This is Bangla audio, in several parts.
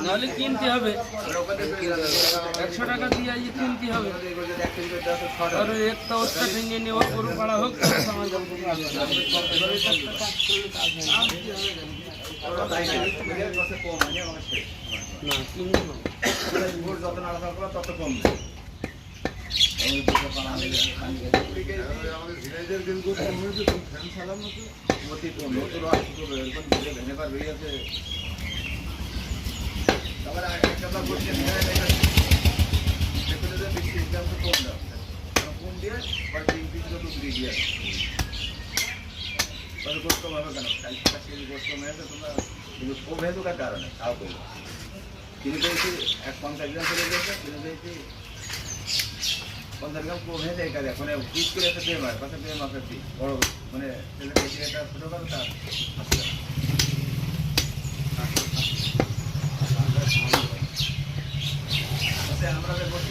নাহলে কিনতে হবে 100 টাকা দিয়ে আজ কিনতে হবে আর একটা ওটা ভেঙে নেওয়া গরু পাড়া হোক আমার না কিনবো যত নাড়াচাড়া করা তত কম ভেঙে পার বেরিয়ে আছে আবার একটা বলছে কম দাও কম দিয়ে দিয়ে গোস্ত হবে কেন গোস্ত মেয়েছে তোমরা কিন্তু কমে ঢোকার কারণে তাও করবো কিনে পেয়েছি 50 গ্রাম চলে গেছে কিনে পেয়েছি 50 গ্রাম কমে যায় কাজ এখন পিস করে একটা দিয়ে মার পাশে দিয়ে মাপের পিস বড় মানে বেশি একটা ছোটো করো তার আমরা গোস্ত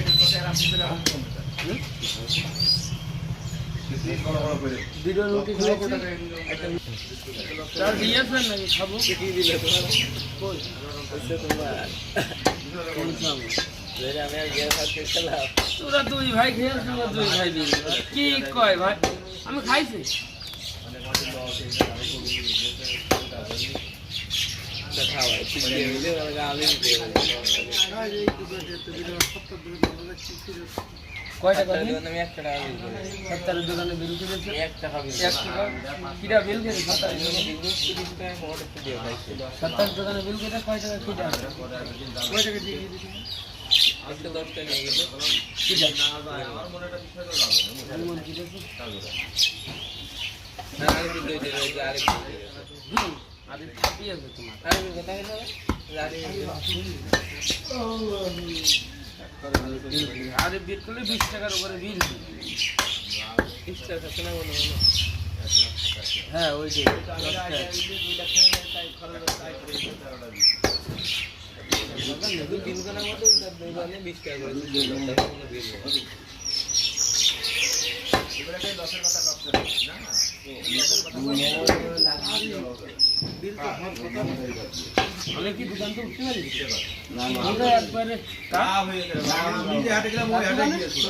আপনি বড় বড় করে ভিডিও রুটি খাবো চাল দিয়েছেন নাকি খাবো কি দিলে তোরা দুই ভাই খেয়েছ দুই ভাই দিবি কি কয় ভাই আমি খাইছি কয় টাকা আমি 1 টাকা বিল করি 70 দোকানে বিল করেছে 1 টাকা বিল 1 টাকা কিটা বিল করে 70 টাকা অর্ডার দিয়ে ভাই 70 দোকানে বিল করে কয় টাকা কিটা কয় টাকা দিয়ে দিয়েছি আজকে 10 টাকা নিয়ে গেল কিটা আমার মনে একটা বিষয় তো লাগবে আমি মনে কি দেখি না আমি দিই দিই আর আরে ছাপি আছে তোমার আরে কথা হলো আরে বিল করলে 20 টাকার উপরে বিল 20 টাকা কেন বলো হ্যাঁ ওই যে 2 লাখ টাকা বিল কেনা মতো দুইবারে 20 টাকা করে বিল এবারে 10 এর কথা কষ্ট না আমি কি দোকান তো উঠতে পারি না না একবারে কা হয়ে গেল আমি হাটে গেলাম ওই হাটে গিয়েছিল